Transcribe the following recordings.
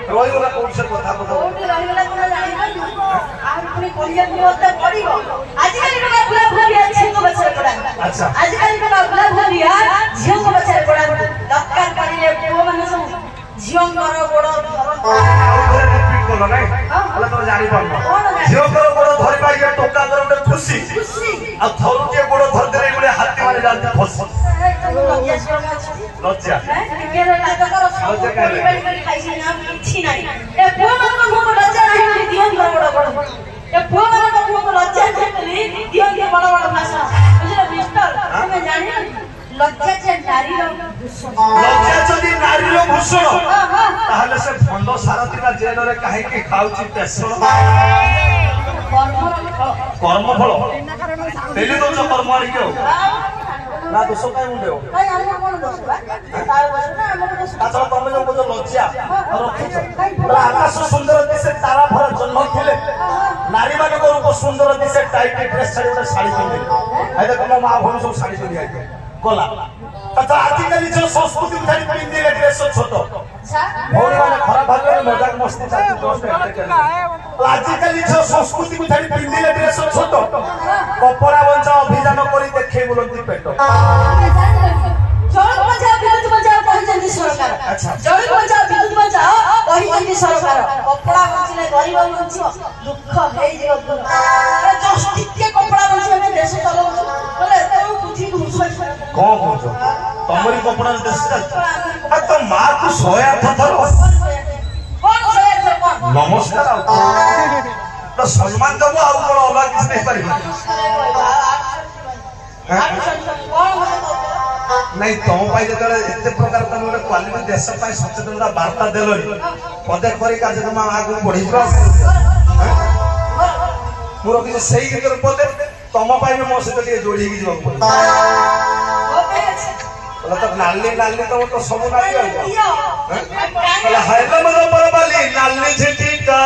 রইগলা কোন সে কথা বলতো কোটি রইগলা কোন জানি না আর পুনি কলিয়া মতে পড়িব আজকাল কা গুলা ভরিয়া ঝিঙ্গ বছর পড়া আচ্ছা আজকাল কা গুলা ভরিয়া ঝিঙ্গ বছর পড়া দরকার পড়িলে পুଅ মানে সব ঝিঙ্গর বড় ধরন রিপিট করলো নাই তাহলে তো জানি পারবো ঝিঙ্গর বড় ধরি পাইয়া টোকা করে একটা খুশি আর ধরু যে বড় ধরতে রে বলে হাতে মানে জানতে ফসল লজ্জা কেরে লাগা করো লজ্জা করে খাইছি না কিছু নাই এ পুଅ ମାନଙ୍କ মুখ লজ্জা নাই বলি ঝিঙ্গর বড় বড় এ পুଅ ମାନଙ୍କ মুখ লজ্জা নাই বলি ঝিঙ্গর বড় বড় ভাষা বুঝলে মিস্টার তুমি জানি লজ্জা যে নারীর ভূষণ লজ্জা যদি নারীর ভূষণ তাহলে সে ভণ্ড সারথীরা জেলরে কাহিকি খাউছি পেশন কর্মফল তেলি দোষ কর্ম আর কেউ না দোষ কাই মুন্ডেও ভাই আমরা কোন দোষ বা তার দোষ না আমাদের দোষ তাছাড়া তুমি যে বুঝো লজ্জা রক্ষিছ আকাশ সুন্দর দিশে তারা ভরা জন্ম ଥିଲେ নারী ମାନଙ୍କ রূপ সুন্দর দিশে টাইট ড্রেস ছাড়ি ଗୋଟେ ଶାଢ଼ୀ ପିନ୍ଧି এই দেখো ମୋ মা ভଉଣୀ ସବୁ ଶାଢ଼ୀ ପିନ୍ଧି আইছে গলা তাছাড়া আজকালি যে সংস্কৃতি ছাড়ি পিন্ধি ড্রেস ছোট ভଉଣୀ ମାନେ ଖରାପ ଭାବରେ ମଜାକ ମସ୍ତି ଚାଲିଛି ଦୋସ୍ତ ଆଜିକାଲି ଝିଅ ସଂସ୍କୃତିକୁ ଛାଡି ପିନ୍ଧିଲେ ଡ୍ରେସ ଛୋଟ କପଡା ବଞ୍ଚା ଅଭିଯାନ କରି ଦେଖେଇ ବୁଲନ୍ତି ପେଟ ଜଳ ବଞ୍ଚାଅ ବିଦ୍ୟୁତ ବଞ୍ଚାଅ କହିଛନ୍ତି ସରକାର ଜଳ ବଞ୍ଚାଅ ବିଦ୍ୟୁତ ବଞ୍ଚାଅ କହିଛନ୍ତି ସରକାର କପଡା ବଞ୍ଚିଲେ ଗରିବ ବଞ୍ଚିବ ଦୁଃଖ ହେଇଯିବ ଦୂର ଜଷ୍ଟ ଟିକେ କପଡା ବଞ୍ଚିବ ଆମେ ଦେଶ ଚଲଉଛୁ ବୋଲେ ତେଣୁ ବୁଝି କଣ କହୁଛ ତମରି କପଡା ଦେଶ ଚାଲିଛି ତ ମା କୁ 108 ଥର ନମସ୍କାର ତ ସମ୍ମାନ ଦେବ ଆଉ କଣ ଅଲଗା କିଛି ନେଇପାରିବ ନାଇଁ ତମ ପାଇଁ ଯେତେବେଳେ ଏତେ ପ୍ରକାର ତମେ ଗୋଟେ କ୍ୱାଲିଟି ଦେଶ ପାଇଁ ସଚେତନତା ବାର୍ତ୍ତା ଦେଲଣି ପଦେ କରି କାର୍ଯ୍ୟକ୍ରମ ଆଗକୁ ବଢିଯିବ ମୁଁ ରଖିଛି ସେଇ ଭିତରେ ପଦେ ତମ ପାଇଁ ମୋ ସହିତ ଟିକେ ଯୋଡି ହେଇକି ଯିବାକୁ ପଡିବ ତ ନାଲି ନାଲି ତମ ତ ସବୁ ନାଲି ହାଇଲା ମଦ ପରବାଲି ନାଲି ଝିଟିକା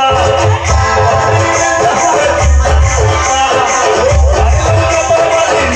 ନାଲି